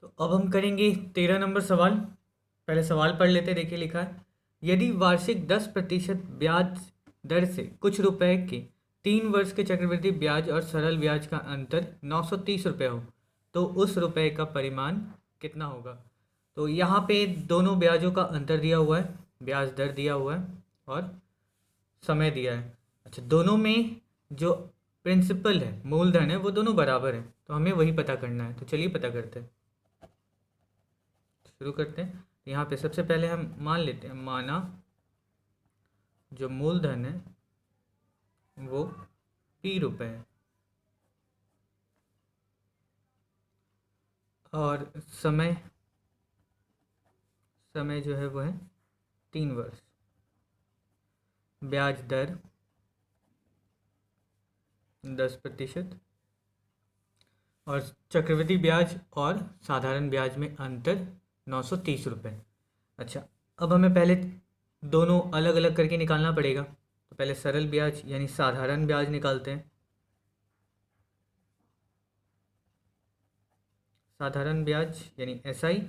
तो अब हम करेंगे 13 नंबर सवाल। पहले सवाल पढ़ लेते, देखिए लिखा है, यदि वार्षिक 10% ब्याज दर से कुछ रुपए के 3 वर्ष के चक्रवृद्धि ब्याज और सरल ब्याज का अंतर 930 रुपये हो तो उस रुपए का परिमाण कितना होगा। तो यहाँ पे दोनों ब्याजों का अंतर दिया हुआ है, ब्याज दर दिया हुआ है और समय दिया है। अच्छा, दोनों में जो प्रिंसिपल है, मूलधन है, वो दोनों बराबर है, तो हमें वही पता करना है। तो चलिए पता करते हैं, शुरू करते हैं। यहाँ पे सबसे पहले हम मान लेते हैं, माना जो मूलधन है वो P रुपए है और समय समय जो है वो है 3 वर्ष। ब्याज दर 10% और चक्रवृद्धि ब्याज और साधारण ब्याज में अंतर 930 रुपये। अच्छा, अब हमें पहले दोनों अलग अलग करके निकालना पड़ेगा। तो पहले सरल ब्याज यानी साधारण ब्याज निकालते हैं। साधारण ब्याज यानी SI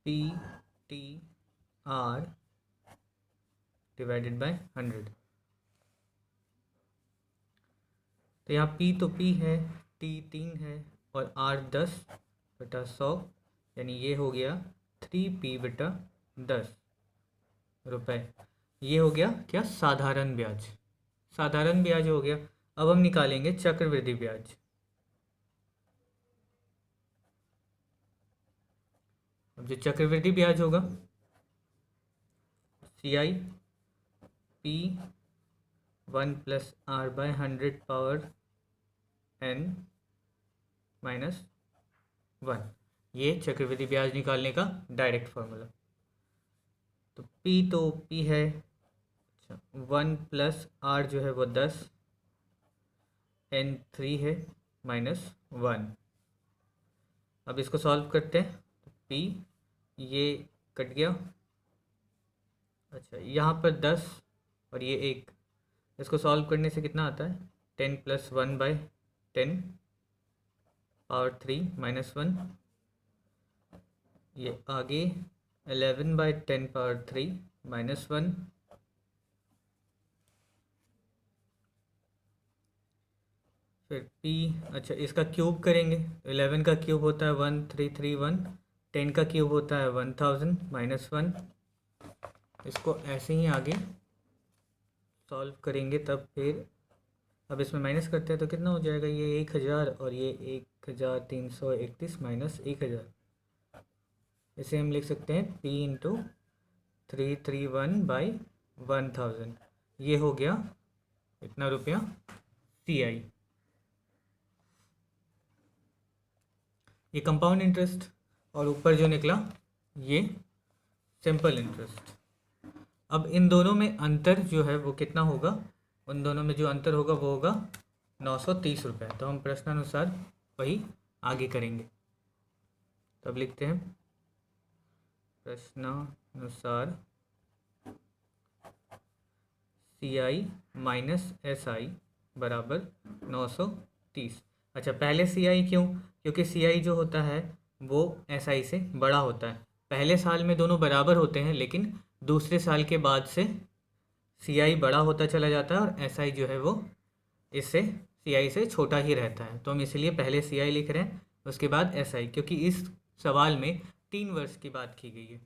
PTR डिवाइडेड बाय 100। तो यहाँ P तो P है, T 3 है और R 10/100, यानी ये हो गया 3P/10 रुपये। ये हो गया क्या, साधारण ब्याज। साधारण ब्याज हो गया। अब हम निकालेंगे चक्रवृद्धि ब्याज। अब जो चक्रवृद्धि ब्याज होगा CI P1+R/100 ये चक्रवृद्धि ब्याज निकालने का डायरेक्ट फॉर्मूला। तो P तो P है, अच्छा 1+R जो है वो 10, N 3 है -1। अब इसको सॉल्व करते हैं। तो P ये कट गया, अच्छा यहाँ पर 10 और ये 1, इसको सॉल्व करने से कितना आता है, 10+1/10 पावर 3 -1, ये आगे 11/10 पावर 3 -1, फिर P, अच्छा इसका क्यूब करेंगे। 11 का क्यूब होता है 1331, 10 का क्यूब होता है 1000 -1। इसको ऐसे ही आगे सॉल्व करेंगे तब फिर, अब इसमें माइनस करते हैं तो कितना हो जाएगा, ये 1000 और ये 1331 -1000। इसे हम लिख सकते हैं P इंटू 331/1000। ये हो गया इतना रुपया CI। ये कंपाउंड इंटरेस्ट और ऊपर जो निकला ये सिंपल इंटरेस्ट। अब इन दोनों में अंतर जो है वो कितना होगा, उन दोनों में जो अंतर होगा वो होगा 930 रुपये। तो हम प्रश्नानुसार वही आगे करेंगे। तो अब लिखते हैं प्रश्नानुसार CI -SI बराबर 930। अच्छा, पहले CI क्यों, क्योंकि CI जो होता है वो SI से बड़ा होता है। पहले साल में दोनों बराबर होते हैं, लेकिन दूसरे साल के बाद से CI बड़ा होता चला जाता है और SI जो है वो इससे CI से छोटा ही रहता है। तो हम इसलिए पहले CI लिख रहे हैं, उसके बाद SI, क्योंकि इस सवाल में 3 वर्ष की बात की गई है।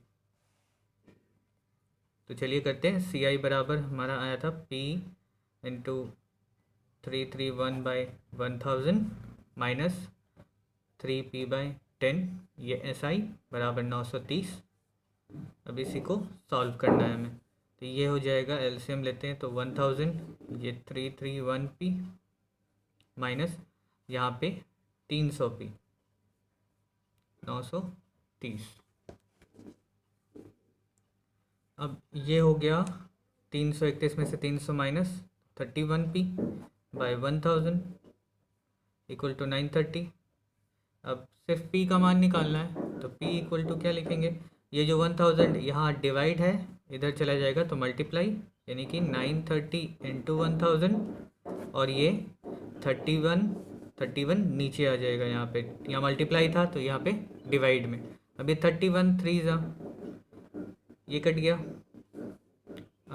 तो चलिए करते हैं। CI बराबर हमारा आया था P इंटू 331/1000 -3P/10, ये SI बराबर 930। अब इसी को सॉल्व करना है हमें। तो ये हो जाएगा, एलसीएम लेते हैं तो 1000, ये 331P माइनस यहाँ पे 300P, 930। अब ये हो गया 331 में से 300 माइनस 31P/1000 इक्वल टू 930। अब सिर्फ P का मान निकालना है, तो P इक्वल टू क्या लिखेंगे, ये जो 1000 यहाँ डिवाइड है, इधर चला जाएगा तो मल्टीप्लाई, यानी कि 930 इंटू 1000 और ये 31 31 नीचे आ जाएगा यहाँ पे, यहाँ मल्टीप्लाई था तो यहाँ पे डिवाइड में। अब ये 31 3 जा, ये कट गया।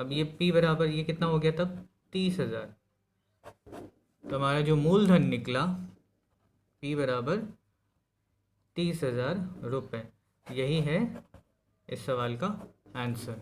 अब ये P बराबर ये कितना हो गया तब 30,000। तो हमारा जो मूलधन निकला P बराबर 30,000 रुपये। यही है इस सवाल का आंसर।